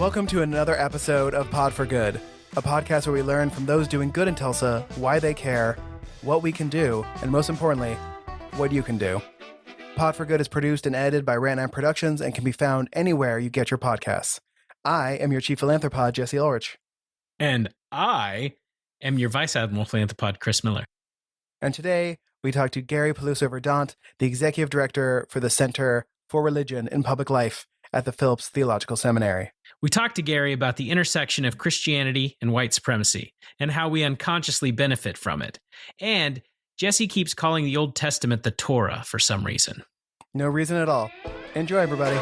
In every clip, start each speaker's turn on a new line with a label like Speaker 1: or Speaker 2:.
Speaker 1: Welcome to another episode of Pod for Good, a podcast where we learn from those doing good in Tulsa why they care, what we can do, and most importantly, what you can do. Pod for Good is produced and edited by Rant Productions and can be found anywhere you get your podcasts. I am your chief philanthropod, Jesse Ulrich.
Speaker 2: And I am your Vice Admiral Philanthropod, Chris Miller.
Speaker 1: And today, we talk to Gary Peluso-Verdend, the Executive Director for the Center for Religion in Public Life at the Phillips Theological Seminary.
Speaker 2: We talked to Gary about the intersection of Christianity and white supremacy and how we unconsciously benefit from it. And Jesse keeps calling the Old Testament the Torah for some reason.
Speaker 1: No reason at all. Enjoy, everybody.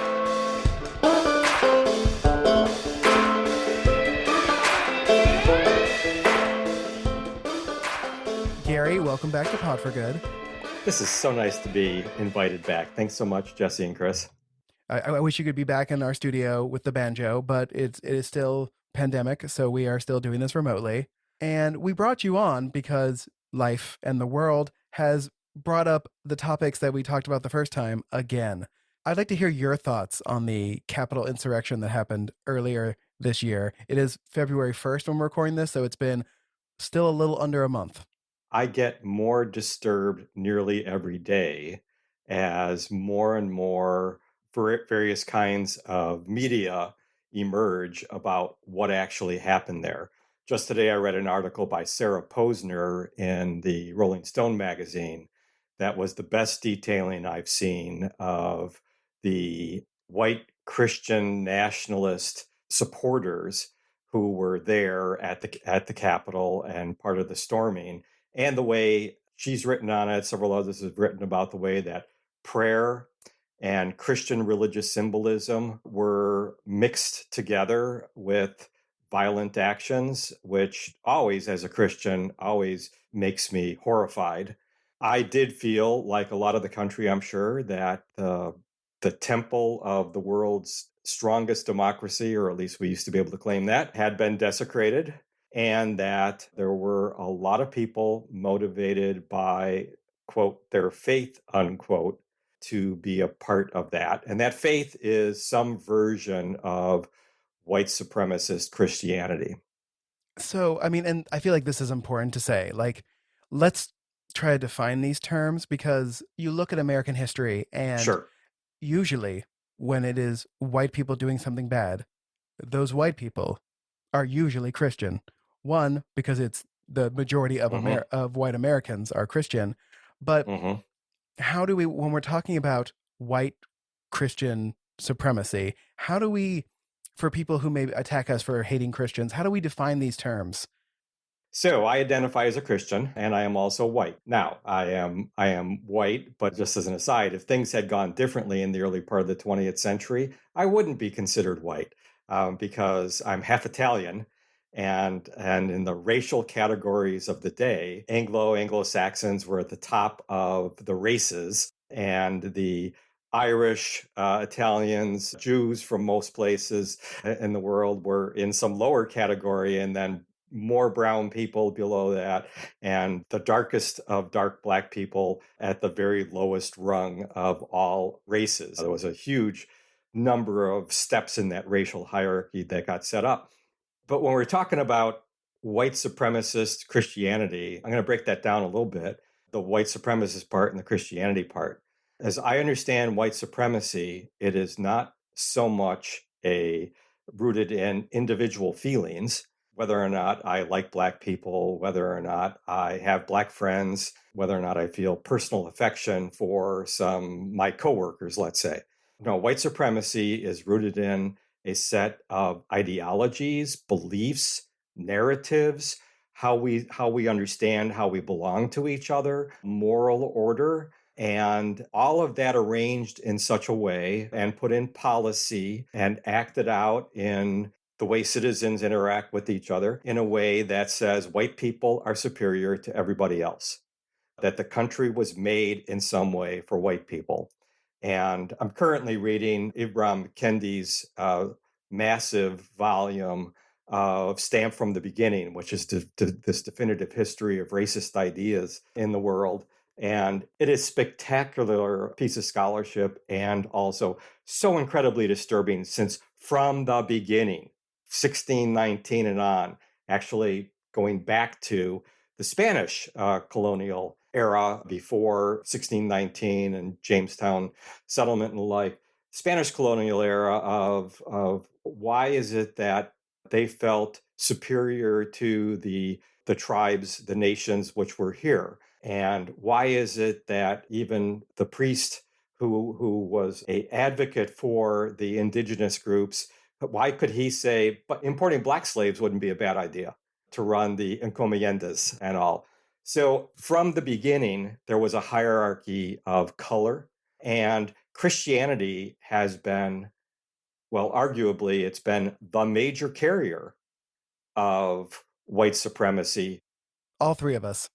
Speaker 1: Gary, welcome back to Pod for Good.
Speaker 3: This is so nice to be invited back. Thanks so much, Jesse and Chris.
Speaker 1: I wish you could be back in our studio with the banjo, but it is still pandemic, so we are still doing this remotely. And we brought you on because life and the world has brought up the topics that we talked about the first time again. I'd like to hear your thoughts on the Capitol insurrection that happened earlier this year. It is February 1st when we're recording this, so it's been still a little under a month.
Speaker 3: I get more disturbed nearly every day as more and more various kinds of media emerge about what actually happened there. Just today, I read an article by Sarah Posner in the Rolling Stone magazine that was the best detailing I've seen of the white Christian nationalist supporters who were there at the Capitol and part of the storming, and the way she's written on it. Several others have written about the way that prayer and Christian religious symbolism were mixed together with violent actions, which always, as a Christian, always makes me horrified. I did feel, like a lot of the country, I'm sure, that the temple of the world's strongest democracy, or at least we used to be able to claim that, had been desecrated, and that there were a lot of people motivated by, quote, their faith, unquote, to be a part of that. And that faith is some version of white supremacist Christianity.
Speaker 1: So, I mean, and I feel like this is important to say, like, let's try to define these terms, because you look at American history and
Speaker 3: Sure.
Speaker 1: Usually when it is white people doing something bad, those white people are usually Christian. One, because it's the majority of of white Americans are Christian, but how do we, when we're talking about white Christian supremacy, how do we, for people who may attack us for hating Christians, how do we define these terms?
Speaker 3: So I identify as a Christian, and I am also white. Now, I am white, but just as an aside, if things had gone differently in the early part of the 20th century, I wouldn't be considered white because I'm half Italian. And in the racial categories of the day, Anglo-Saxons were at the top of the races, and the Irish, Italians, Jews from most places in the world were in some lower category, and then more brown people below that, and the darkest of dark black people at the very lowest rung of all races. There was a huge number of steps in that racial hierarchy that got set up. But when we're talking about white supremacist Christianity, I'm going to break that down a little bit, the white supremacist part and the Christianity part. As I understand white supremacy, it is not so much rooted in individual feelings, whether or not I like black people, whether or not I have black friends, whether or not I feel personal affection for my coworkers, let's say. No, white supremacy is rooted in a set of ideologies, beliefs, narratives, how we understand how we belong to each other, moral order, and all of that arranged in such a way and put in policy and acted out in the way citizens interact with each other in a way that says white people are superior to everybody else, that the country was made in some way for white people. And I'm currently reading Ibram Kendi's massive volume of Stamped from the Beginning, which is this definitive history of racist ideas in the world. And it is a spectacular piece of scholarship and also so incredibly disturbing, since from the beginning, 1619 and on, actually going back to the Spanish colonial era before 1619 and Jamestown settlement and the like. Spanish colonial era of why is it that they felt superior to the tribes, the nations which were here, and why is it that even the priest who was a advocate for the indigenous groups, why could he say, but importing black slaves wouldn't be a bad idea to run the encomiendas and all? So from the beginning, there was a hierarchy of color, and Christianity has been, well, arguably, it's been the major carrier of white supremacy.
Speaker 1: All three of us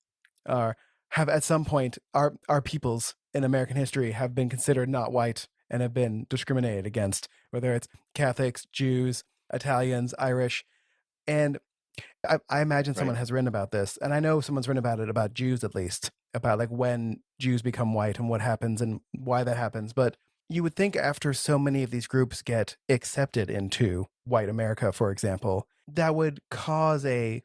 Speaker 1: are have at some point our peoples in American history have been considered not white and have been discriminated against, whether it's Catholics, Jews, Italians, Irish. And I imagine someone
Speaker 3: Right.
Speaker 1: has written about this, and I know someone's written about it, about Jews at least, about like when Jews become white and what happens and why that happens. But you would think after so many of these groups get accepted into white America, for example, that would cause a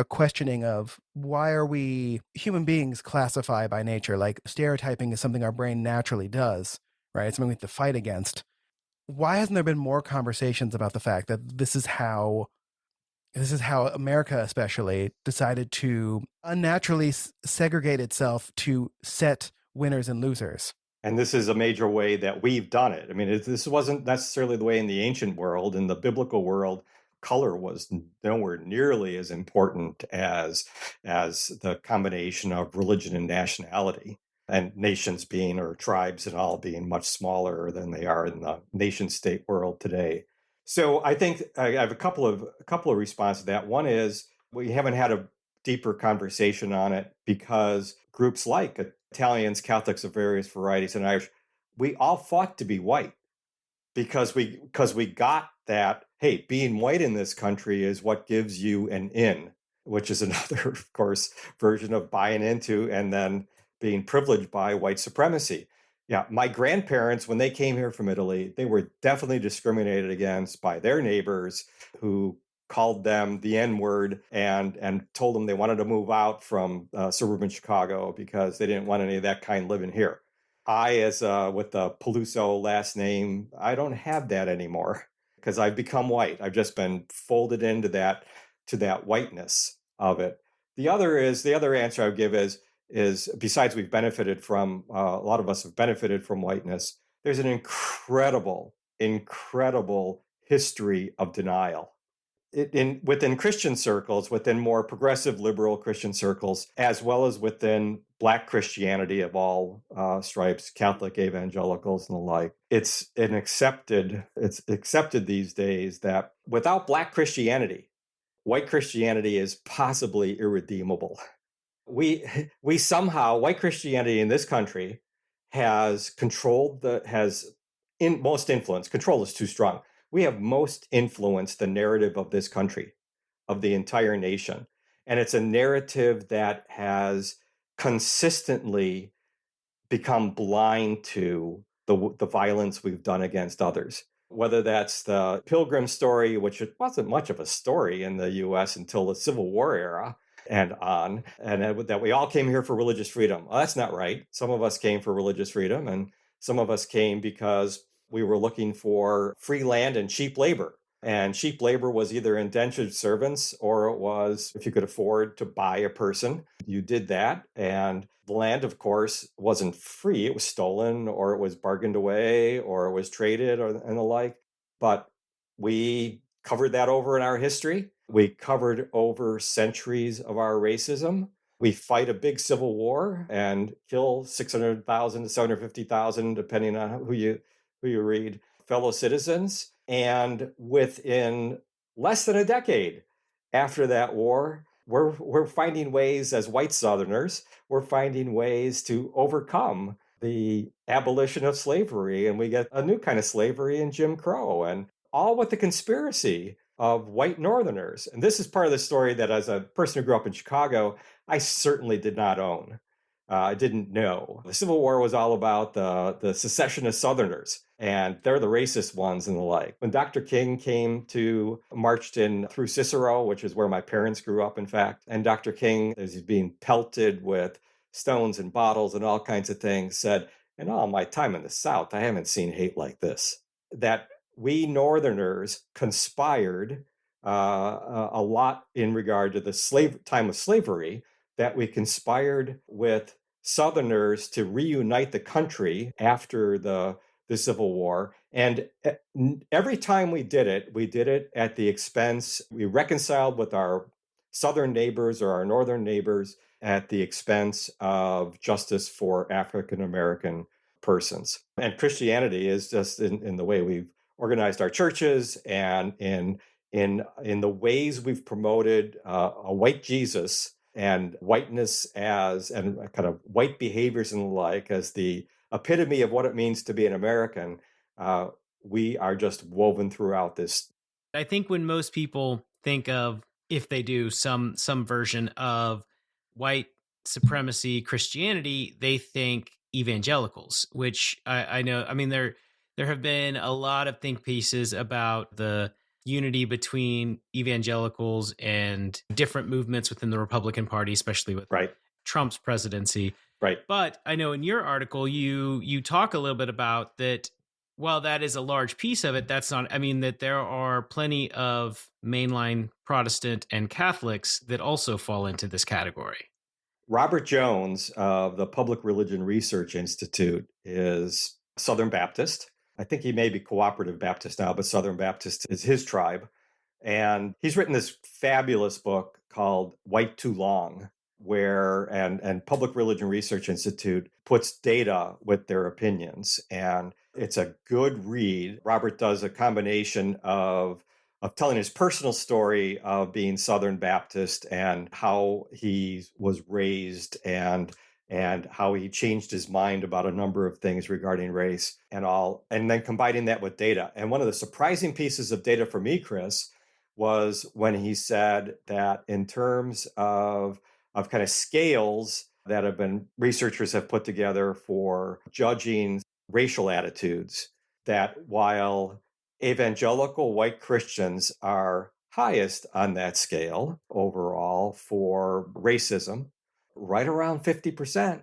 Speaker 1: questioning of why are we human beings classify by nature? Like stereotyping is something our brain naturally does, right? It's something we have to fight against. Why hasn't there been more conversations about the fact that this is how America especially decided to unnaturally segregate itself to set winners and losers?
Speaker 3: And this is a major way that we've done it. I mean, this wasn't necessarily the way in the ancient world. In the biblical world, color was nowhere nearly as important as the combination of religion and nationality, and nations being, or tribes and all, being much smaller than they are in the nation state world today. So I think I have a couple of responses to that. One is we haven't had a deeper conversation on it because groups like Italians, Catholics of various varieties, and Irish, we all fought to be white because we got that, hey, being white in this country is what gives you an in, which is another, of course, version of buying into and then being privileged by white supremacy. Yeah, my grandparents, when they came here from Italy, they were definitely discriminated against by their neighbors who called them the N-word and told them they wanted to move out from suburban Chicago because they didn't want any of that kind living here. I, as with the Peluso last name, I don't have that anymore because I've become white. I've just been folded into that, to that whiteness of it. The other answer I would give is besides we've benefited from, a lot of us have benefited from whiteness, there's an incredible history of denial. Within Christian circles, within more progressive liberal Christian circles, as well as within Black Christianity of all stripes, Catholic evangelicals and the like, it's accepted these days that without Black Christianity, white Christianity is possibly irredeemable. We somehow, white Christianity in this country has most influence. Control is too strong. We have most influenced the narrative of this country, of the entire nation. And it's a narrative that has consistently become blind to the violence we've done against others. Whether that's the Pilgrim story, which wasn't much of a story in the US until the Civil War era and on, and that we all came here for religious freedom. Well, that's not right. Some of us came for religious freedom, and some of us came because we were looking for free land and cheap labor. And cheap labor was either indentured servants, or it was if you could afford to buy a person, you did that. And the land, of course, wasn't free. It was stolen, or it was bargained away, or it was traded, and the like. But we covered that over in our history. We covered over centuries of our racism. We fight a big civil war and kill 600,000 to 750,000, depending on who you read, fellow citizens. And within less than a decade after that war, we're finding ways, as white Southerners, we're finding ways to overcome the abolition of slavery. And we get a new kind of slavery in Jim Crow, and all with the conspiracy of white Northerners. And this is part of the story that, as a person who grew up in Chicago, I certainly did not own. I didn't know. The Civil War was all about the secessionist Southerners, and they're the racist ones and the like. When Dr. King marched in through Cicero, which is where my parents grew up, in fact, and Dr. King, as he's being pelted with stones and bottles and all kinds of things, said, "In all my time in the South, I haven't seen hate like this." That we Northerners conspired a lot in regard to the time of slavery, that we conspired with Southerners to reunite the country after the Civil War. And every time we did it at the expense. We reconciled with our Southern neighbors or our Northern neighbors at the expense of justice for African American persons. And Christianity is just in the way we've organized our churches and in the ways we've promoted a white Jesus and whiteness and kind of white behaviors and the like as the epitome of what it means to be an American. We are just woven throughout this.
Speaker 2: I think when most people think of, if they do, some version of white supremacy Christianity, they think evangelicals, which I know. I mean, there have been a lot of think pieces about the unity between evangelicals and different movements within the Republican Party, especially with
Speaker 3: Right,
Speaker 2: Trump's presidency.
Speaker 3: right.
Speaker 2: But I know in your article you talk a little bit about that. While that is a large piece of it, that's not, I mean, that there are plenty of mainline Protestant and Catholics that also fall into this category.
Speaker 3: Robert Jones of the Public Religion Research Institute is Southern Baptist. I think he may be Cooperative Baptist now, but Southern Baptist is his tribe. And he's written this fabulous book called White Too Long, and Public Religion Research Institute puts data with their opinions. And it's a good read. Robert does a combination of telling his personal story of being Southern Baptist and how he was raised and how he changed his mind about a number of things regarding race and all, and then combining that with data. And one of the surprising pieces of data for me, Chris, was when he said that in terms of kind of scales that researchers have put together for judging racial attitudes, that while evangelical white Christians are highest on that scale overall for racism, right around 50%,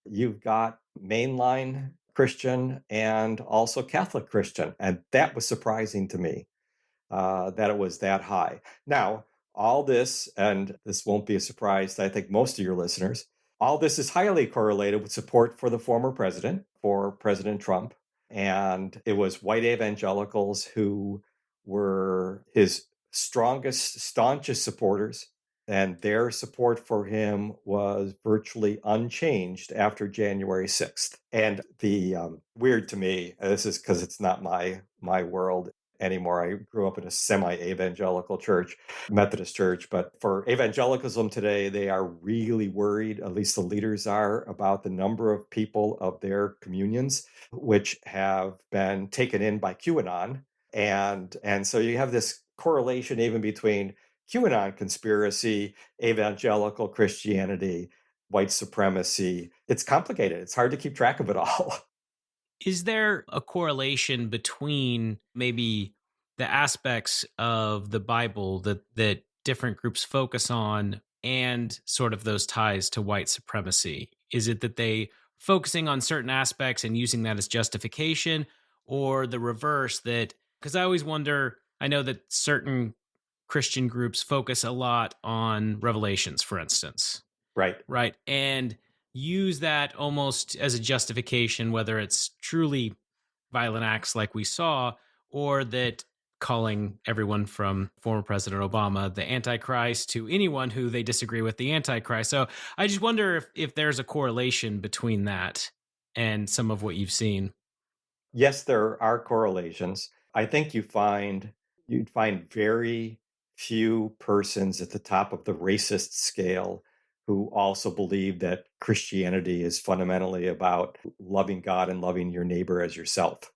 Speaker 3: you've got mainline Christian and also Catholic Christian. And that was surprising to me, that it was that high. Now, all this, and this won't be a surprise to I think most of your listeners, all this is highly correlated with support for the former president, for President Trump. And it was white evangelicals who were his strongest, staunchest supporters. And their support for him was virtually unchanged after January 6th. And the weird to me, this is because it's not my world anymore. I grew up in a semi-evangelical church, Methodist church, but for evangelicalism today, they are really worried, at least the leaders are, about the number of people of their communions, which have been taken in by QAnon. And so you have this correlation even between QAnon conspiracy, evangelical Christianity, white supremacy. It's complicated. It's hard to keep track of it all.
Speaker 2: Is there a correlation between maybe the aspects of the Bible that different groups focus on and sort of those ties to white supremacy? Is it that they focusing on certain aspects and using that as justification, or the reverse, that because I always wonder, I know that certain Christian groups focus a lot on Revelations, for instance,
Speaker 3: Right.
Speaker 2: right? And use that almost as a justification, whether it's truly violent acts like we saw, or that calling everyone from former President Obama the Antichrist to anyone who they disagree with the Antichrist. So I just wonder if there's a correlation between that and some of what you've seen.
Speaker 3: Yes, there are correlations. I think you'd find very few persons at the top of the racist scale who also believe that Christianity is fundamentally about loving God and loving your neighbor as yourself.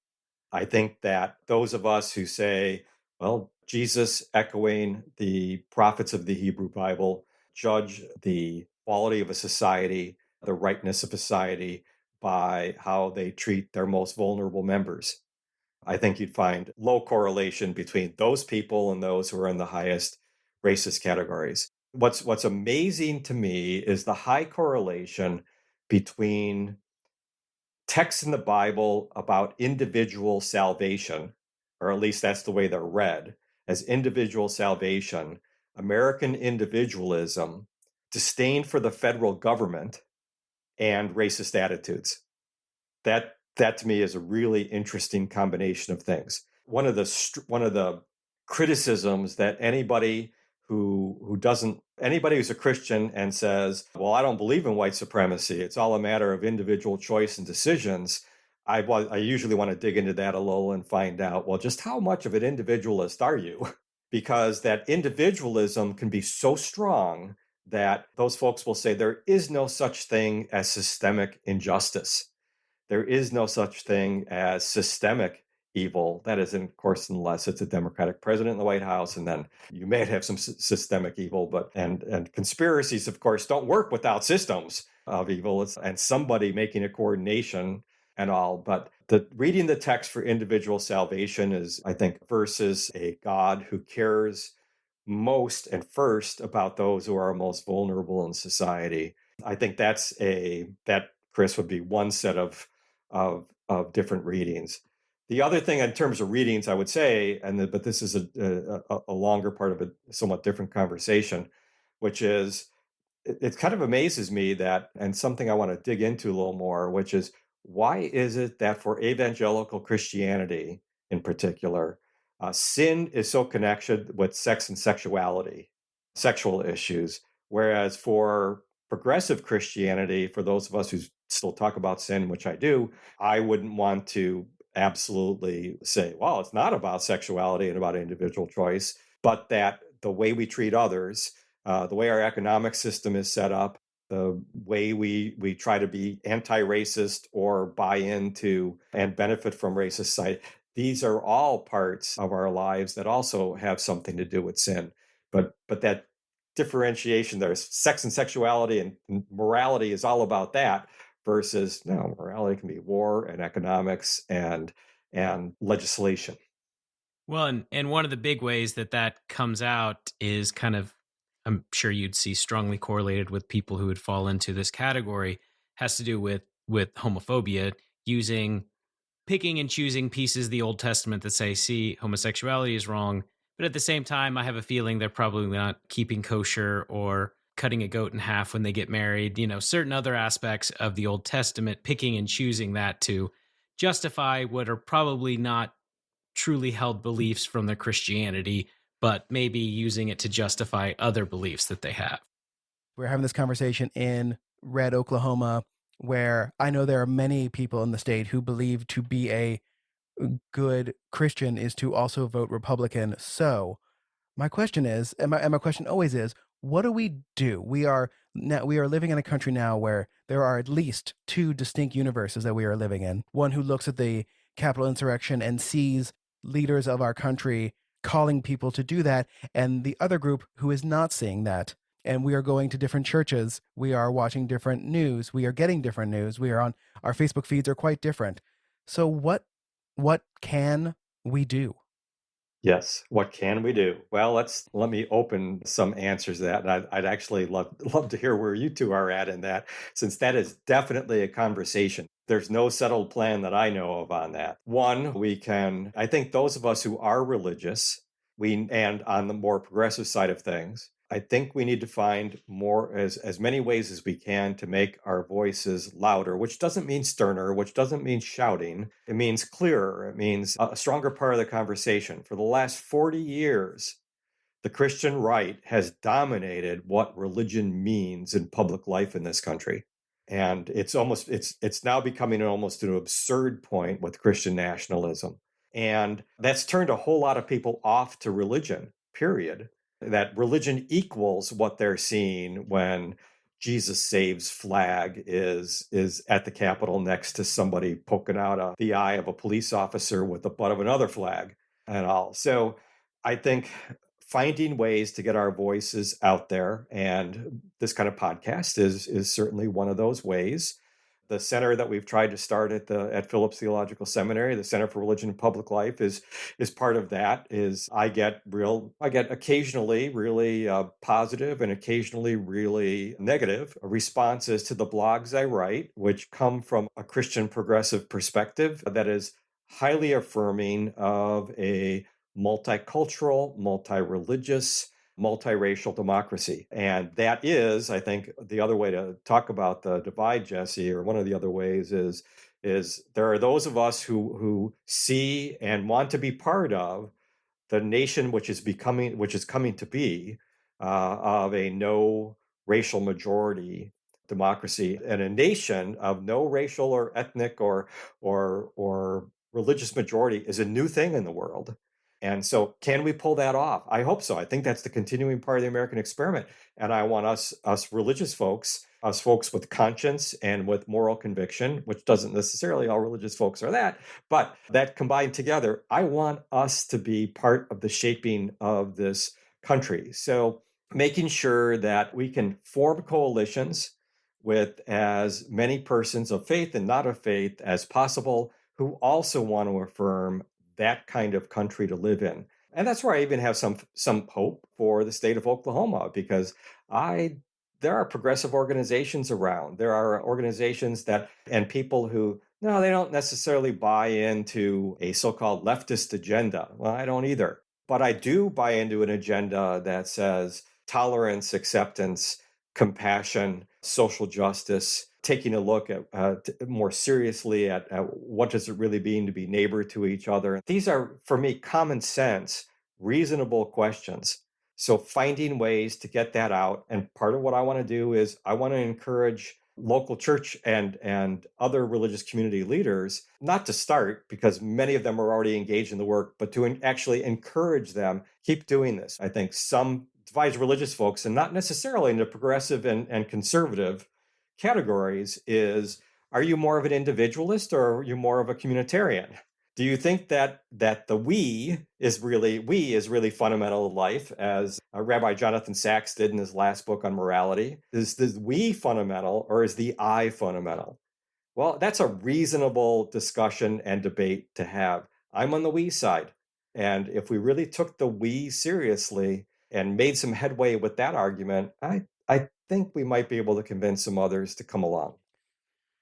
Speaker 3: I think that those of us who say, well, Jesus, echoing the prophets of the Hebrew Bible, judge the quality of a society the rightness of society by how they treat their most vulnerable members. I think you'd find low correlation between those people and those who are in the highest racist categories. What's amazing to me is the high correlation between texts in the Bible about individual salvation, or at least that's the way they're read, as individual salvation, American individualism, disdain for the federal government, and racist attitudes. That to me is a really interesting combination of things. One of the criticisms that anybody who's a Christian and says, "Well, I don't believe in white supremacy. It's all a matter of individual choice and decisions." I usually want to dig into that a little and find out, well, just how much of an individualist are you? Because that individualism can be so strong that those folks will say there is no such thing as systemic injustice. There is no such thing as systemic evil. That is, of course, unless it's a Democratic president in the White House, and then you may have some systemic evil. But and conspiracies, of course, don't work without systems of evil, and somebody making a coordination and all. But reading the text for individual salvation is, I think, versus a God who cares most and first about those who are most vulnerable in society. I think that Chris would be one set of different readings. The other thing in terms of readings, I would say, but this is a longer part of a somewhat different conversation, which is it kind of amazes me that, and something I want to dig into a little more, which is why is it that for evangelical Christianity in particular, sin is so connected with sex and sexuality, sexual issues, whereas for progressive Christianity, for those of us who still talk about sin, which I do, I wouldn't want to absolutely say, well, it's not about sexuality and about individual choice, but that the way we treat others, the way our economic system is set up, the way we try to be anti-racist or buy into and benefit from racist society, these are all parts of our lives that also have something to do with sin. But that differentiation, there's sex and sexuality, and morality is all about that, versus no, morality can be war and economics and legislation.
Speaker 2: Well, and one of the big ways that that comes out is kind of, I'm sure you'd see strongly correlated with people who would fall into this category, has to do with homophobia, using picking and choosing pieces of the Old Testament that say, see, homosexuality is wrong. But at the same time, I have a feeling they're probably not keeping kosher or cutting a goat in half when they get married. Certain other aspects of the Old Testament, picking and choosing that to justify what are probably not truly held beliefs from their Christianity, but maybe using it to justify other beliefs that they have.
Speaker 1: We're having this conversation in Red, Oklahoma, where I know there are many people in the state who believe to be a good Christian is to also vote Republican. So my question is, and my question always is, what do we do? We are living in a country now where there are at least two distinct universes that we are living in. One who looks at the Capitol insurrection and sees leaders of our country calling people to do that, and the other group who is not seeing that. And we are going to different churches. We are watching different news. We are getting different news. We are on our Facebook feeds are quite different. So what can we do?
Speaker 3: Yes. What can we do? Well, let me open some answers to that. And I'd actually love to hear where you two are at in that, since that is definitely a conversation. There's no settled plan that I know of on that. One, I think those of us who are religious, and on the more progressive side of things, I think we need to find as many ways as we can to make our voices louder, which doesn't mean sterner, which doesn't mean shouting. It means clearer. It means a stronger part of the conversation. For the last 40 years, the Christian right has dominated what religion means in public life in this country. And it's now becoming almost an absurd point with Christian nationalism. And that's turned a whole lot of people off to religion, period. That religion equals what they're seeing when Jesus Saves flag is at the Capitol next to somebody poking out the eye of a police officer with the butt of another flag and all. So I think finding ways to get our voices out there. And this kind of podcast is certainly one of those ways. The center that we've tried to start at Phillips Theological Seminary, the Center for Religion and Public Life, is part of that. I get occasionally really positive and occasionally really negative responses to the blogs I write, which come from a Christian progressive perspective that is highly affirming of a multicultural, multi-religious, multiracial democracy. And that is, I think, the other way to talk about the divide, Jesse, or one of the other ways is there are those of us who see and want to be part of the nation which is coming to be of a no racial majority democracy, and a nation of no racial or ethnic or religious majority is a new thing in the world. And so, can we pull that off? I hope so. I think that's the continuing part of the American experiment. And I want us religious folks, us folks with conscience and with moral conviction, which doesn't necessarily all religious folks are that, but that combined together, I want us to be part of the shaping of this country. So making sure that we can form coalitions with as many persons of faith and not of faith as possible who also want to affirm that kind of country to live in. And that's where I even have some hope for the state of Oklahoma, because there are progressive organizations around. There are organizations and people who, no, they don't necessarily buy into a so-called leftist agenda. Well, I don't either. But I do buy into an agenda that says tolerance, acceptance, compassion, social justice, taking a look at more seriously at what does it really mean to be neighbor to each other. These are, for me, common sense, reasonable questions. So finding ways to get that out. And part of what I want to do is I want to encourage local church and other religious community leaders, not to start, because many of them are already engaged in the work, but to actually encourage them, keep doing this. I think some divides religious folks, and not necessarily into progressive and conservative categories, is, are you more of an individualist or are you more of a communitarian? Do you think that the we is really fundamental to life, as Rabbi Jonathan Sachs did in his last book on morality? Is the we fundamental or is the I fundamental? Well, that's a reasonable discussion and debate to have. I'm on the we side. And if we really took the we seriously and made some headway with that argument, I think we might be able to convince some others to come along.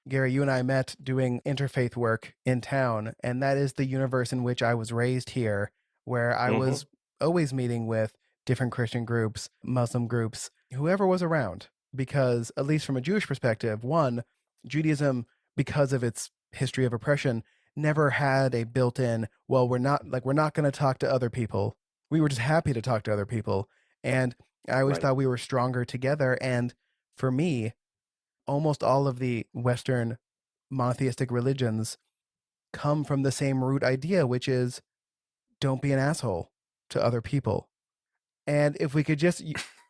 Speaker 1: Gary, you and I met doing interfaith work in town, and that is the universe in which I was raised here, where I was always meeting with different Christian groups, Muslim groups, whoever was around. Because, at least from a Jewish perspective, one, Judaism, because of its history of oppression, never had a built-in, well, we're not going to talk to other people. We were just happy to talk to other people. And I always thought we were stronger together. And for me, almost all of the Western monotheistic religions come from the same root idea, which is don't be an asshole to other people. And if we could just,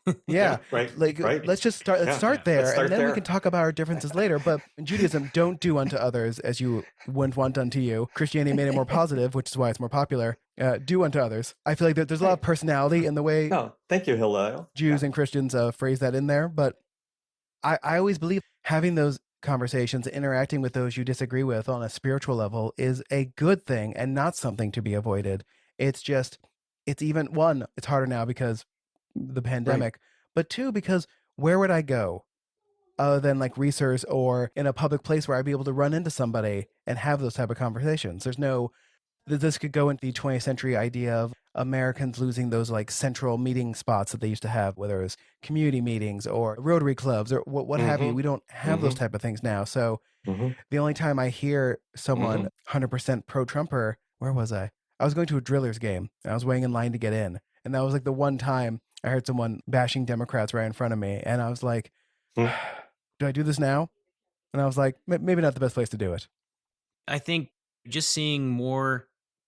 Speaker 1: let's just start. Let's start there, and then we can talk about our differences later. But in Judaism, don't do unto others as you wouldn't want done to you. Christianity made it more positive, which is why it's more popular. Do unto others. I feel like there's a lot of personality in the way
Speaker 3: thank you, Hillel.
Speaker 1: Jews and Christians phrase that in there, but I always believe having those conversations, interacting with those you disagree with on a spiritual level is a good thing and not something to be avoided. It's just, it's harder now because the pandemic, but two, because where would I go other than like research or in a public place where I'd be able to run into somebody and have those type of conversations? This could go into the 20th century idea of Americans losing those like central meeting spots that they used to have, whether it was community meetings or Rotary clubs or what have you. We don't have those type of things now. So the only time I hear someone 100% pro-Trumper, where was I? I was going to a Drillers game. I was waiting in line to get in. And that was like the one time I heard someone bashing Democrats right in front of me. And I was like, do I do this now? And I was like, maybe not the best place to do it.
Speaker 2: I think just seeing more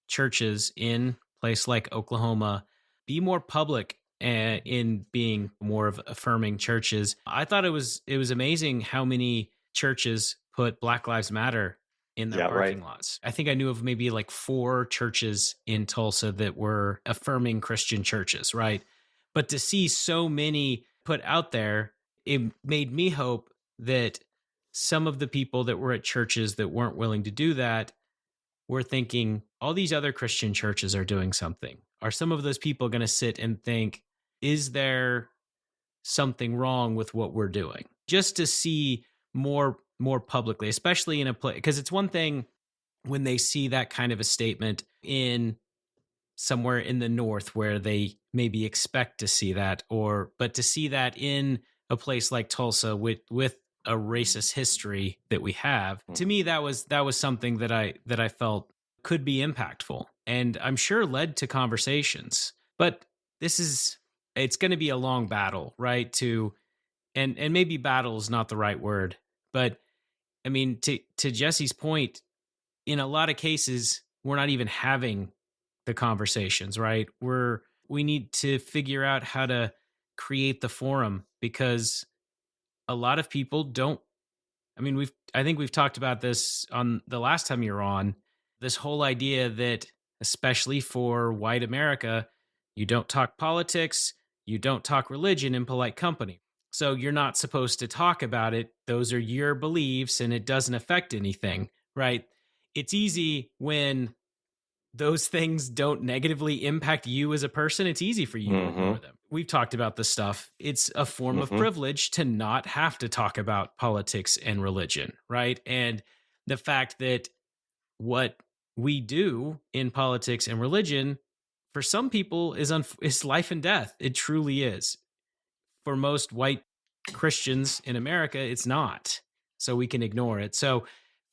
Speaker 2: churches in place like Oklahoma be more public in being more of affirming churches. I thought it was amazing how many churches put Black Lives Matter in their
Speaker 3: Yeah, right.
Speaker 2: parking lots. I think I knew of maybe like 4 churches in Tulsa that were affirming Christian churches, right? But to see so many put out there, it made me hope that some of the people that were at churches that weren't willing to do that were thinking, all these other Christian churches are doing something. Are some of those people going to sit and think, is there something wrong with what we're doing? Just to see more publicly, especially in a place, because it's one thing when they see that kind of a statement in somewhere in the north where they maybe expect to see that, or but to see that in a place like Tulsa with a racist history that we have, to me that was something that I felt could be impactful, and I'm sure led to conversations. But this is it's going to be a long battle, right? To and maybe battle is not the right word, but I mean, to Jesse's point, in a lot of cases, we're not even having the conversations, right? We need to figure out how to create the forum, because a lot of people don't. I mean, I think we've talked about this on the last time you were on, this whole idea that, especially for white America, you don't talk politics, you don't talk religion in polite company. So you're not supposed to talk about it. Those are your beliefs and it doesn't affect anything, right? It's easy when those things don't negatively impact you as a person. It's easy for you to
Speaker 3: Mm-hmm.
Speaker 2: ignore them. We've talked about this stuff. It's a form of
Speaker 3: Mm-hmm.
Speaker 2: privilege to not have to talk about politics and religion, right? And the fact that what we do in politics and religion for some people is life and death. It truly is. For most white Christians in America, it's not. So we can ignore it. So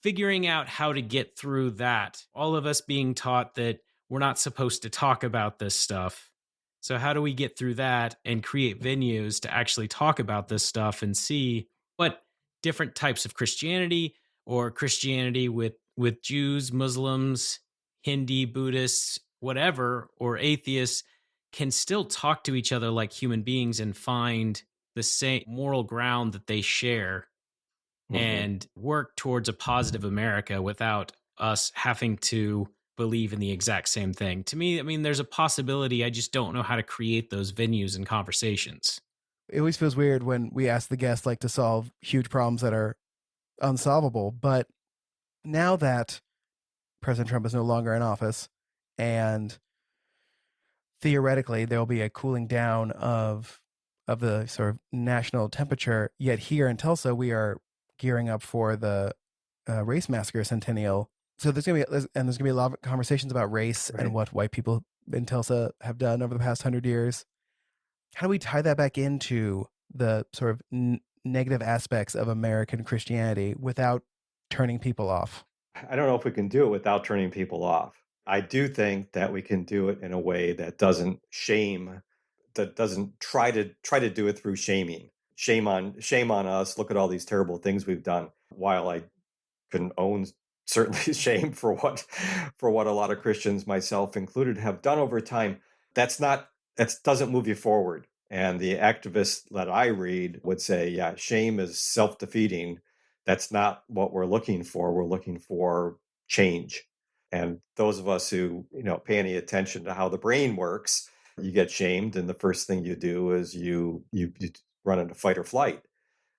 Speaker 2: figuring out how to get through that, all of us being taught that we're not supposed to talk about this stuff. So how do we get through that and create venues to actually talk about this stuff and see what different types of Christianity, or Christianity with Jews, Muslims, Hindi, Buddhists, whatever, or atheists, can still talk to each other like human beings and find the same moral ground that they share
Speaker 3: Mm-hmm.
Speaker 2: and work towards a positive America without us having to believe in the exact same thing. To me, I mean, there's a possibility. I just don't know how to create those venues and conversations.
Speaker 1: It always feels weird when we ask the guests like to solve huge problems that are unsolvable. But now that President Trump is no longer in office, and theoretically there will be a cooling down of the sort of national temperature, yet here in Tulsa we are gearing up for the race massacre centennial. So there's gonna be a lot of conversations about race and
Speaker 3: Right.
Speaker 1: what white people in Tulsa have done over the past 100 years. How do we tie that back into the sort of negative aspects of American Christianity without turning people off?
Speaker 3: I don't know if we can do it without turning people off. I do think that we can do it in a way that doesn't shame, that doesn't try to do it through shaming. Shame on us. Look at all these terrible things we've done. While I can own certainly shame for what a lot of Christians, myself included, have done over time, that's not that doesn't move you forward. And the activists that I read would say, yeah, shame is self-defeating. That's not what we're looking for. We're looking for change. And those of us who, pay any attention to how the brain works, you get shamed, and the first thing you do is you run into fight or flight.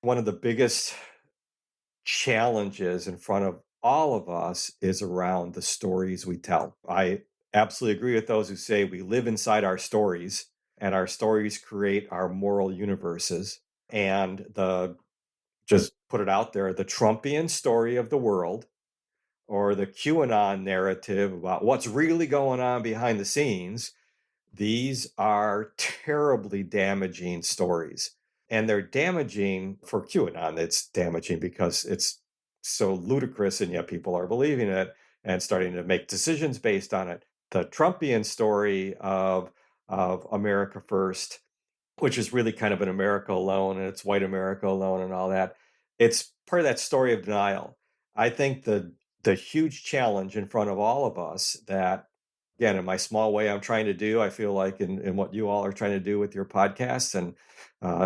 Speaker 3: One of the biggest challenges in front of all of us is around the stories we tell. I absolutely agree with those who say we live inside our stories, and our stories create our moral universes. And just put it out there, the Trumpian story of the world, or the QAnon narrative about what's really going on behind the scenes, these are terribly damaging stories. And they're damaging for QAnon. It's damaging because it's so ludicrous, and yet people are believing it and starting to make decisions based on it. The Trumpian story of America First, which is really kind of an America alone, and it's white America alone and all that, it's part of that story of denial. I think the huge challenge in front of all of us that, again, in my small way, I'm trying to do, I feel like in what you all are trying to do with your podcasts, and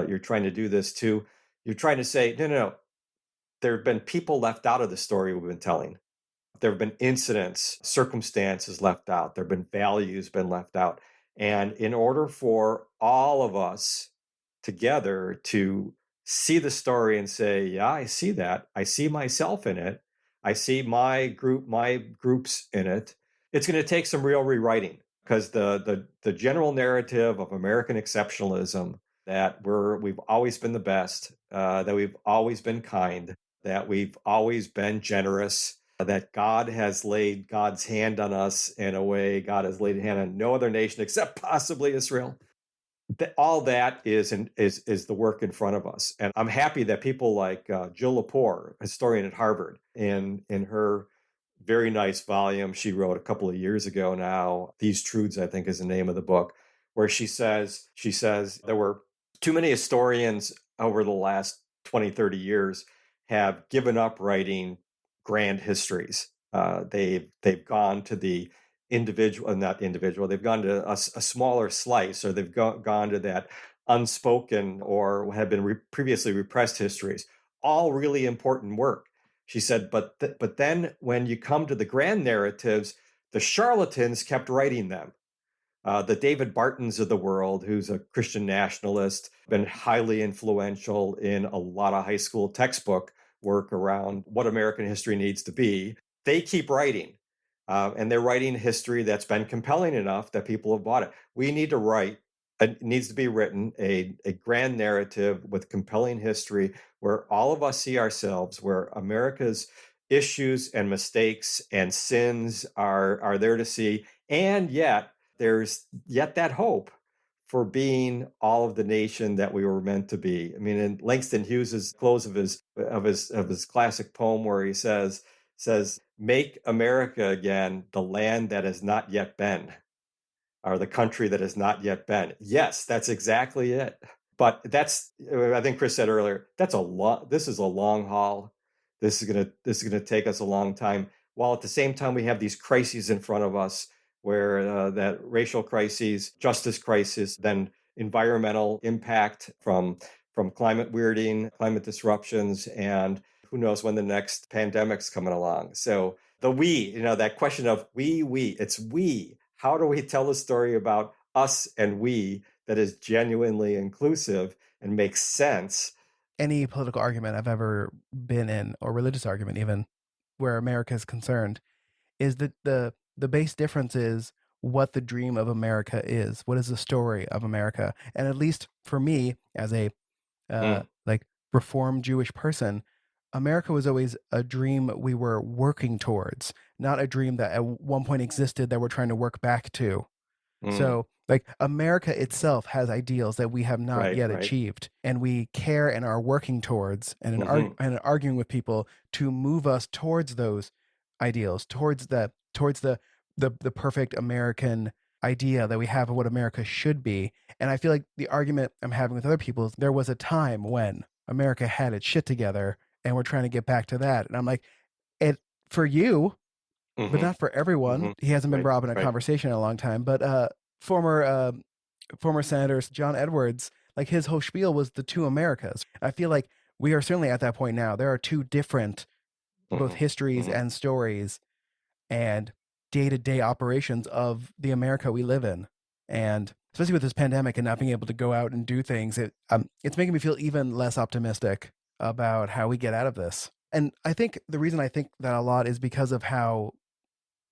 Speaker 3: you're trying to do this too, you're trying to say, no, no, no, there have been people left out of the story we've been telling. There have been incidents, circumstances left out. There have been values been left out. And in order for all of us together to see the story and say, yeah, I see that. I see myself in it. I see my groups in it. It's going to take some real rewriting, because the general narrative of American exceptionalism, that we've always been the best, that we've always been kind, that we've always been generous, that God has laid God's hand on us in a way God has laid a hand on no other nation except possibly Israel. All that is the work in front of us. And I'm happy that people like Jill Lepore, historian at Harvard, in her very nice volume she wrote a couple of years ago now, These Truths, I think is the name of the book, where she says there were too many historians over the last 20, 30 years have given up writing grand histories. They've gone to the not individual, they've gone to a smaller slice, or they've gone to that unspoken or have been previously repressed histories. All really important work. She said, but then when you come to the grand narratives, the charlatans kept writing them. The David Bartons of the world, who's a Christian nationalist, been highly influential in a lot of high school textbook work around what American history needs to be. They keep writing, and they're writing history that's been compelling enough that people have bought it. We need to write, it needs to be written, a grand narrative with compelling history where all of us see ourselves, where America's issues and mistakes and sins are there to see, and yet there's yet that hope for being all of the nation that we were meant to be. I mean, in Langston Hughes's close of his classic poem, where he says, "Make America again the land that has not yet been, or the country that has not yet been." Yes, that's exactly it. But I think Chris said earlier, this is a long haul. This is gonna take us a long time. While at the same time we have these crises in front of us, where that racial crises, justice crisis, then environmental impact from climate weirding, climate disruptions, and who knows when the next pandemic's coming along. So that question of it's we. How do we tell a story about us and we that is genuinely inclusive and makes sense?
Speaker 1: Any political argument I've ever been in, or religious argument even, where America is concerned, is that the base difference is what the dream of America is. What is the story of America? And at least for me, as a like Reformed Jewish person, America was always a dream we were working towards, not a dream that at one point existed that we're trying to work back to. So, like, America itself has ideals that we have not yet achieved, and we care and are working towards, and arguing with people to move us towards those ideals, towards the perfect American idea that we have of what America should be. And I feel like the argument I'm having with other people is there was a time when America had its shit together, and we're trying to get back to that. And I'm like, it for you, but not for everyone. He hasn't been brought up in a conversation in a long time. But former senators, John Edwards, like, his whole spiel was the two Americas. I feel like we are certainly at that point now. There are two different both histories and stories and day-to-day operations of the America we live in. And especially with this pandemic and not being able to go out and do things, it's making me feel even less optimistic about how we get out of this. And I think the reason I think that a lot is because of how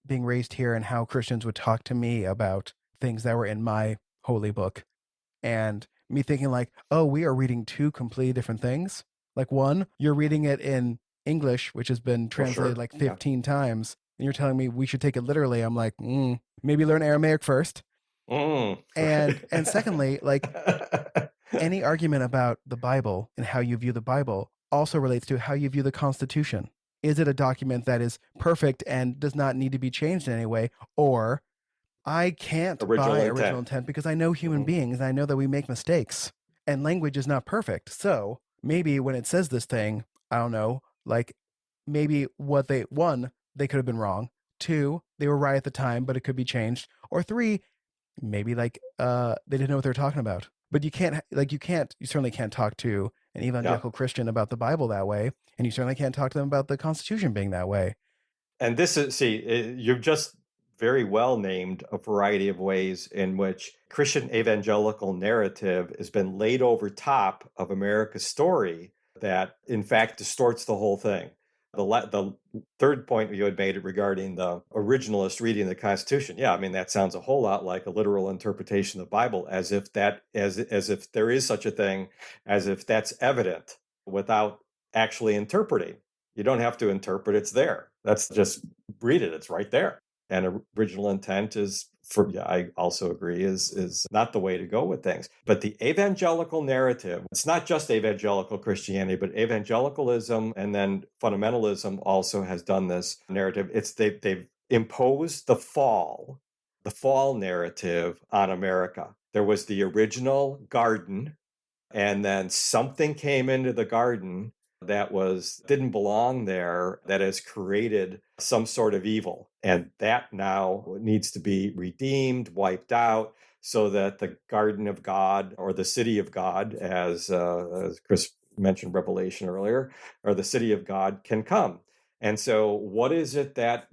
Speaker 1: being raised here and how Christians would talk to me about things that were in my holy book, and me thinking like, oh, we are reading two completely different things. Like, one, you're reading it in English, which has been translated like 15 times, and you're telling me we should take it literally. I'm like, maybe learn Aramaic first. And secondly, like, any argument about the Bible and how you view the Bible also relates to how you view the Constitution. Is it a document that is perfect and does not need to be changed in any way? Or I can't buy original intent because I know human beings and I know that we make mistakes and language is not perfect. So maybe when it says this thing, I don't know, like, maybe they could have been wrong. 2, they were right at the time, but it could be changed. Or 3, maybe like they didn't know what they were talking about. But you certainly can't talk to an evangelical Christian about the Bible that way, and you certainly can't talk to them about the Constitution being that way.
Speaker 3: And this is, see, you've just very well named a variety of ways in which Christian evangelical narrative has been laid over top of America's story that, in fact, distorts the whole thing. The third point you had made regarding the originalist reading of the Constitution, yeah, I mean that sounds a whole lot like a literal interpretation of the Bible, as if there is such a thing, as if that's evident without actually interpreting. You don't have to interpret; it's there. That's just read it; it's right there. And original intent is, for, yeah, I also agree, is not the way to go with things. But the evangelical narrative, it's not just evangelical Christianity, but evangelicalism and then fundamentalism also has done this narrative. They've imposed the fall narrative on America. There was the original garden, and then something came into the garden that didn't belong there, that has created some sort of evil, and that now needs to be redeemed, wiped out, so that the garden of God, or the city of God, as Chris mentioned Revelation earlier, or the city of God can come. And so what is it that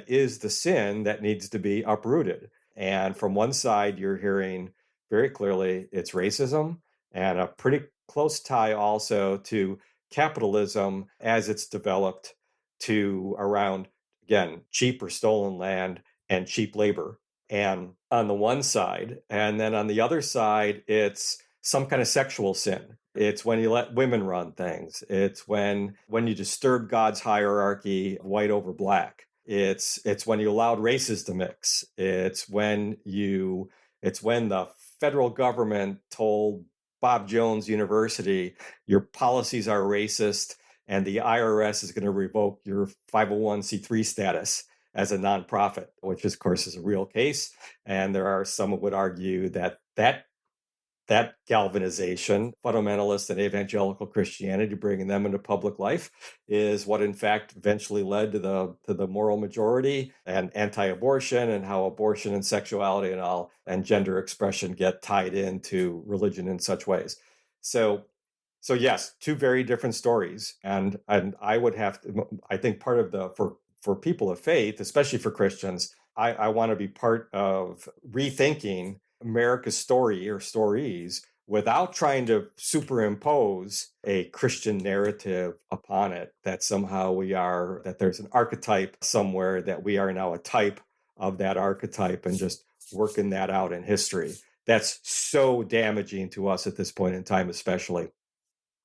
Speaker 3: is the sin that needs to be uprooted? And from one side you're hearing very clearly it's racism, and a pretty close tie also to capitalism as it's developed to around, again, cheap or stolen land and cheap labor. And on the one side, and then on the other side, it's some kind of sexual sin. It's when you let women run things. It's when you disturb God's hierarchy, white over black. It's when you allowed races to mix. It's when the federal government told Bob Jones University, your policies are racist, and the IRS is going to revoke your 501c3 status as a nonprofit, which, of course, is a real case. And there are some who would argue that galvanization, fundamentalist and evangelical Christianity, bringing them into public life, is what in fact eventually led to the moral majority and anti-abortion, and how abortion and sexuality and gender expression get tied into religion in such ways. So yes, two very different stories, and I would have to. I think part of for people of faith, especially for Christians, I want to be part of rethinking America's story or stories without trying to superimpose a Christian narrative upon it, that somehow that there's an archetype somewhere, that we are now a type of that archetype, and just working that out in history. That's so damaging to us at this point in time, especially.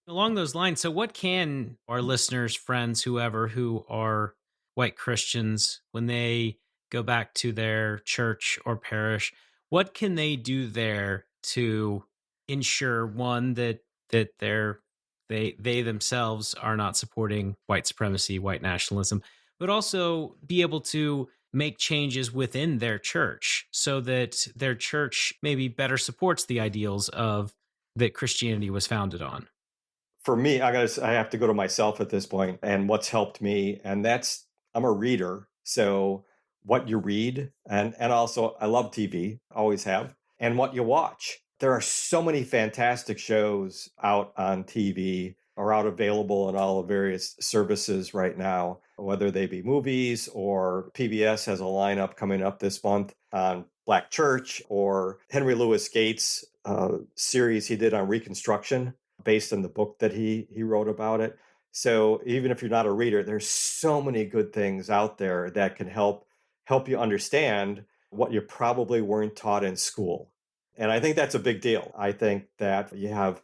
Speaker 2: Along those lines, so what can our listeners, friends, whoever who are white Christians, when they go back to their church or parish, what can they do there to ensure, one, that they themselves are not supporting white supremacy, white nationalism, but also be able to make changes within their church so that their church maybe better supports the ideals of that Christianity was founded on?
Speaker 3: For me, I have to go to myself at this point and what's helped me, and that's, I'm a reader. So what you read, and also I love TV, always have, and what you watch. There are so many fantastic shows out on TV, or out available in all the various services right now, whether they be movies, or PBS has a lineup coming up this month on Black Church, or Henry Louis Gates' series he did on Reconstruction, based on the book that he wrote about it. So even if you're not a reader, there's so many good things out there that can help you understand what you probably weren't taught in school. And I think that's a big deal. I think that you have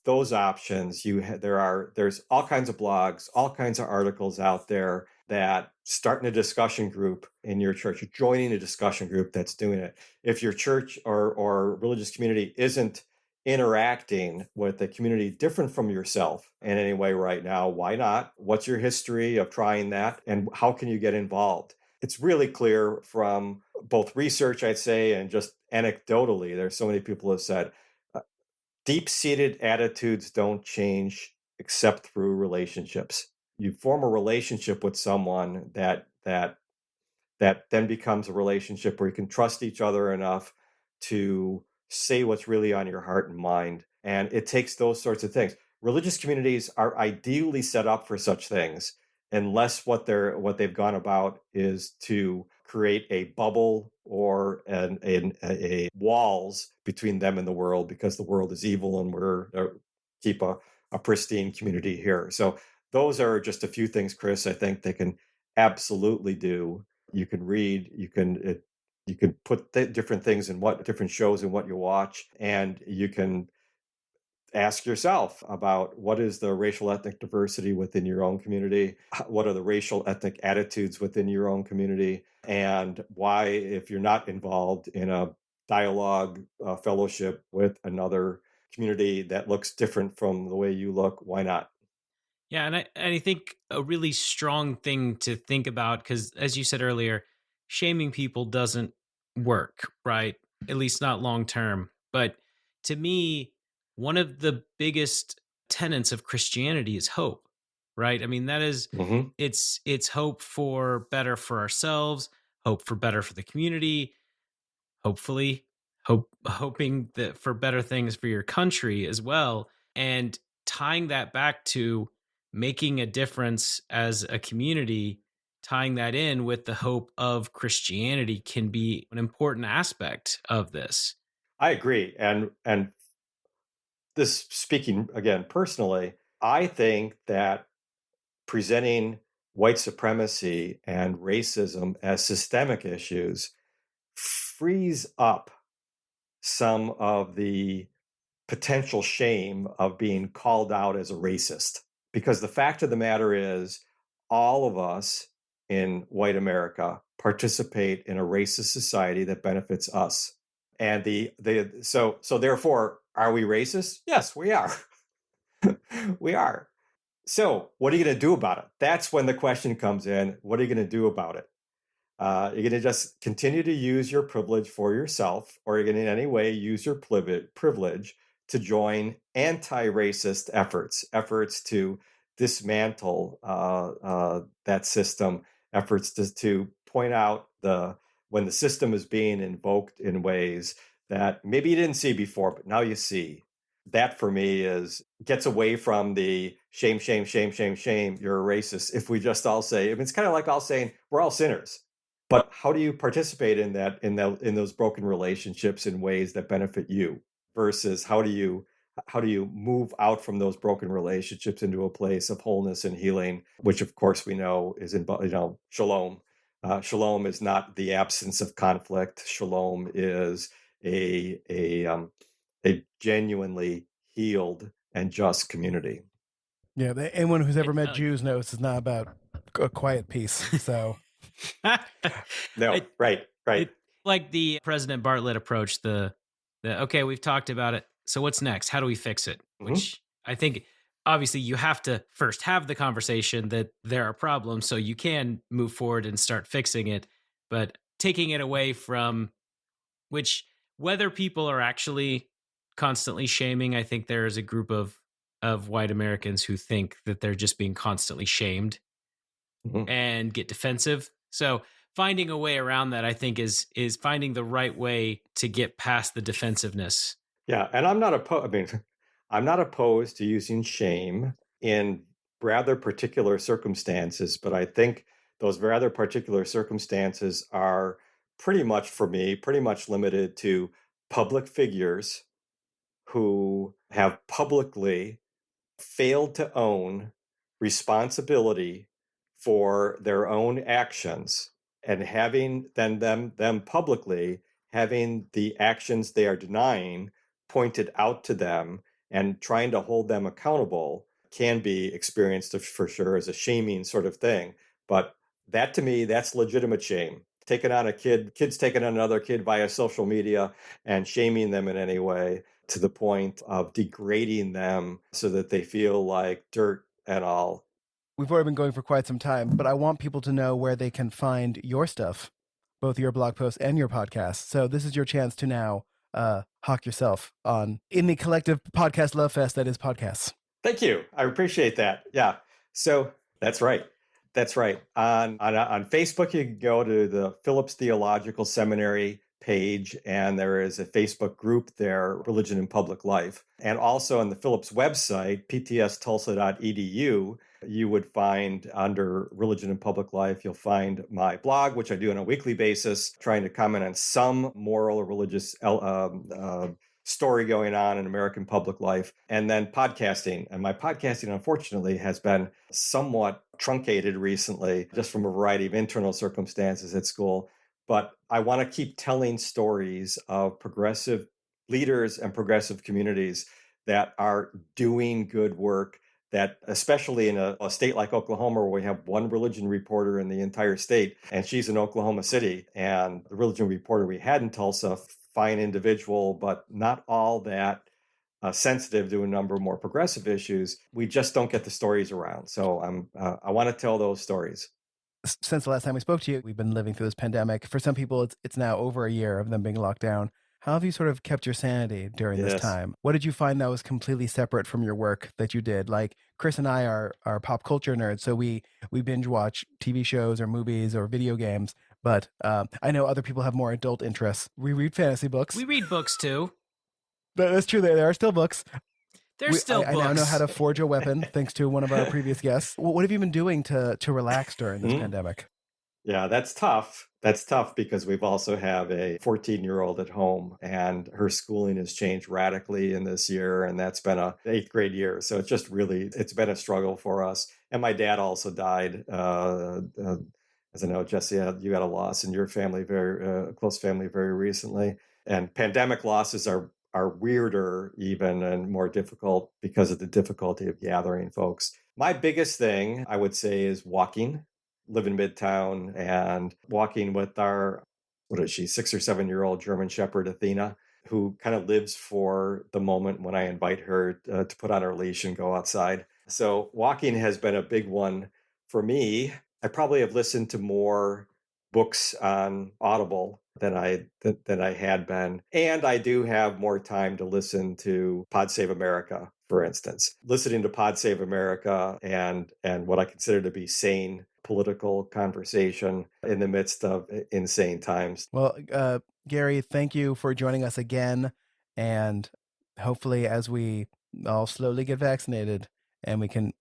Speaker 3: those options. There's all kinds of blogs, all kinds of articles out there, that starting a discussion group in your church, joining a discussion group that's doing it. If your church or religious community isn't interacting with a community different from yourself in any way right now, why not? What's your history of trying that, and how can you get involved? It's really clear from both research, I'd say, and just anecdotally, there's so many people who have said deep-seated attitudes don't change except through relationships. You form a relationship with someone that then becomes a relationship where you can trust each other enough to say what's really on your heart and mind. And it takes those sorts of things. Religious communities are ideally set up for such things. unless what they've gone about is to create a bubble or a walls between them and the world, because the world is evil and we're keep a pristine community here. So those are just a few things, Chris, I think they can absolutely do. You can read, you can put different things in what different shows and what you watch, and you can ask yourself about what is the racial ethnic diversity within your own community, what are the racial ethnic attitudes within your own community, and why, if you're not involved in a dialogue fellowship with another community that looks different from the way you look, why not?
Speaker 2: Yeah, and I think a really strong thing to think about, because as you said earlier, shaming people doesn't work, right? At least not long term. But to me, one of the biggest tenets of Christianity is hope, right? I mean, that is
Speaker 3: Hmm.
Speaker 2: it's hope for better for ourselves, hope for better for the community, hopefully hoping that for better things for your country as well, and tying that back to making a difference as a community, tying that in with the hope of Christianity can be an important aspect of this.
Speaker 3: I agree, and this, speaking again personally, I think that presenting white supremacy and racism as systemic issues frees up some of the potential shame of being called out as a racist. Because the fact of the matter is, all of us in white America participate in a racist society that benefits us. And so therefore, are we racist? Yes, we are. We are. So what are you going to do about it? That's when the question comes in. What are you going to do about it? You're going to just continue to use your privilege for yourself, or you're going to in any way use your privilege to join anti-racist efforts to dismantle that system, efforts to point out when the system is being invoked in ways that maybe you didn't see before, but now you see. That for me is gets away from the shame, shame, shame, shame, shame. You're a racist. If we just all say, it's kind of like all saying we're all sinners. But how do you participate in that in those broken relationships in ways that benefit you, versus how do you move out from those broken relationships into a place of wholeness and healing, which of course we know is in shalom. Shalom is not the absence of conflict. Shalom is a genuinely healed and just community.
Speaker 1: Yeah, anyone who's ever met
Speaker 2: Uh,
Speaker 1: Jews knows it's not about a quiet peace. So
Speaker 3: No,
Speaker 2: it,
Speaker 3: right.
Speaker 2: it like the President Bartlett approach, the okay, we've talked about it. So what's next? How do we fix it?
Speaker 3: Hmm.
Speaker 2: Which I think obviously you have to first have the conversation that there are problems so you can move forward and start fixing it. But taking it away from which, whether people are actually constantly shaming, I think there is a group of white Americans who think that they're just being constantly shamed
Speaker 3: Hmm.
Speaker 2: and get defensive. So finding a way around that, I think, is finding the right way to get past the defensiveness.
Speaker 3: Yeah, and I'm not opposed. I mean, I'm not opposed to using shame in rather particular circumstances, but I think those rather particular circumstances are pretty much, for me, pretty much limited to public figures who have publicly failed to own responsibility for their own actions, and having then them publicly having the actions they are denying pointed out to them and trying to hold them accountable can be experienced for sure as a shaming sort of thing. But that, to me, that's legitimate shame. Taking on a kids taking on another kid via social media and shaming them in any way to the point of degrading them so that they feel like dirt and all.
Speaker 1: we've already been going for quite some time, but I want people to know where they can find your stuff, both your blog posts and your podcast. So this is your chance to now hawk yourself on in the collective podcast love fest that is podcasts.
Speaker 3: Thank you. I appreciate that. Yeah. So that's right. That's right. On Facebook, you can go to the Phillips Theological Seminary page, and there is a Facebook group there, Religion in Public Life. And also on the Phillips website, ptstulsa.edu, you would find under Religion in Public Life, you'll find my blog, which I do on a weekly basis, trying to comment on some moral or religious story going on in American public life, and then podcasting. And my podcasting, unfortunately, has been somewhat truncated recently, just from a variety of internal circumstances at school. But I want to keep telling stories of progressive leaders and progressive communities that are doing good work, that especially in a state like Oklahoma, where we have one religion reporter in the entire state, and she's in Oklahoma City, and the religion reporter we had in Tulsa, fine individual, but not all that sensitive to a number of more progressive issues. We just don't get the stories around. So I want to tell those stories.
Speaker 1: Since the last time we spoke to you, we've been living through this pandemic. For some people, it's now over a year of them being locked down. How have you sort of kept your sanity during this time? What did you find that was completely separate from your work that you did? Like Chris and I are pop culture nerds, so we binge watch TV shows or movies or video games. But I know other people have more adult interests. We read fantasy books.
Speaker 2: We read books too.
Speaker 1: That's true. There are still books.
Speaker 2: There's still books.
Speaker 1: I now know how to forge a weapon, thanks to one of our previous guests. What have you been doing to relax during this pandemic?
Speaker 3: Yeah, that's tough. That's tough because we've also have a 14-year-old at home, and her schooling has changed radically in this year, and that's been an 8th grade year. So it's been a struggle for us. And my dad also died. As I know, Jesse, you had a loss in your family, very close family, very recently. And pandemic losses are weirder even and more difficult because of the difficulty of gathering folks. My biggest thing, I would say, is walking. Live in Midtown and walking with our, 6 or 7-year-old German Shepherd, Athena, who kind of lives for the moment when I invite her to put on her leash and go outside. So walking has been a big one for me. I probably have listened to more books on Audible than I had been. And I do have more time to listen to Pod Save America, for instance. Listening to Pod Save America and what I consider to be sane political conversation in the midst of insane times.
Speaker 1: Well, Gary, thank you for joining us again. And hopefully, as we all slowly get vaccinated and we can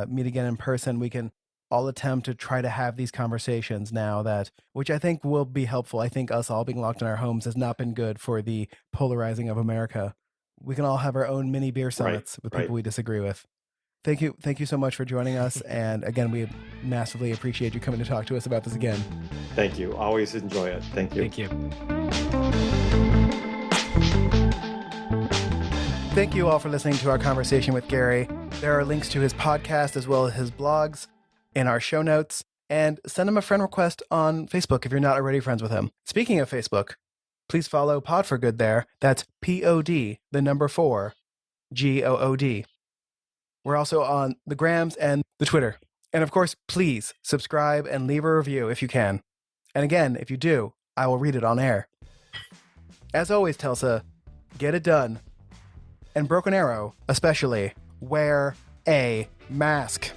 Speaker 1: meet again in person, we can all attempt to try to have these conversations now, which I think will be helpful. I think us all being locked in our homes has not been good for the polarizing of America. We can all have our own mini beer summits with people we disagree with. Thank you so much for joining us. And again, we massively appreciate you coming to talk to us about this again.
Speaker 3: Thank you. Always enjoy it. Thank you.
Speaker 2: Thank you.
Speaker 1: Thank you all for listening to our conversation with Gary. There are links to his podcast as well as his blogs in our show notes. And send him a friend request on Facebook if you're not already friends with him. Speaking of Facebook, please follow Pod for Good there. That's POD, the number 4, GOOD. We're also on the Grams and the Twitter. And of course, please subscribe and leave a review if you can. And again, if you do, I will read it on air. As always, Tulsa, get it done. And Broken Arrow, especially, wear a mask.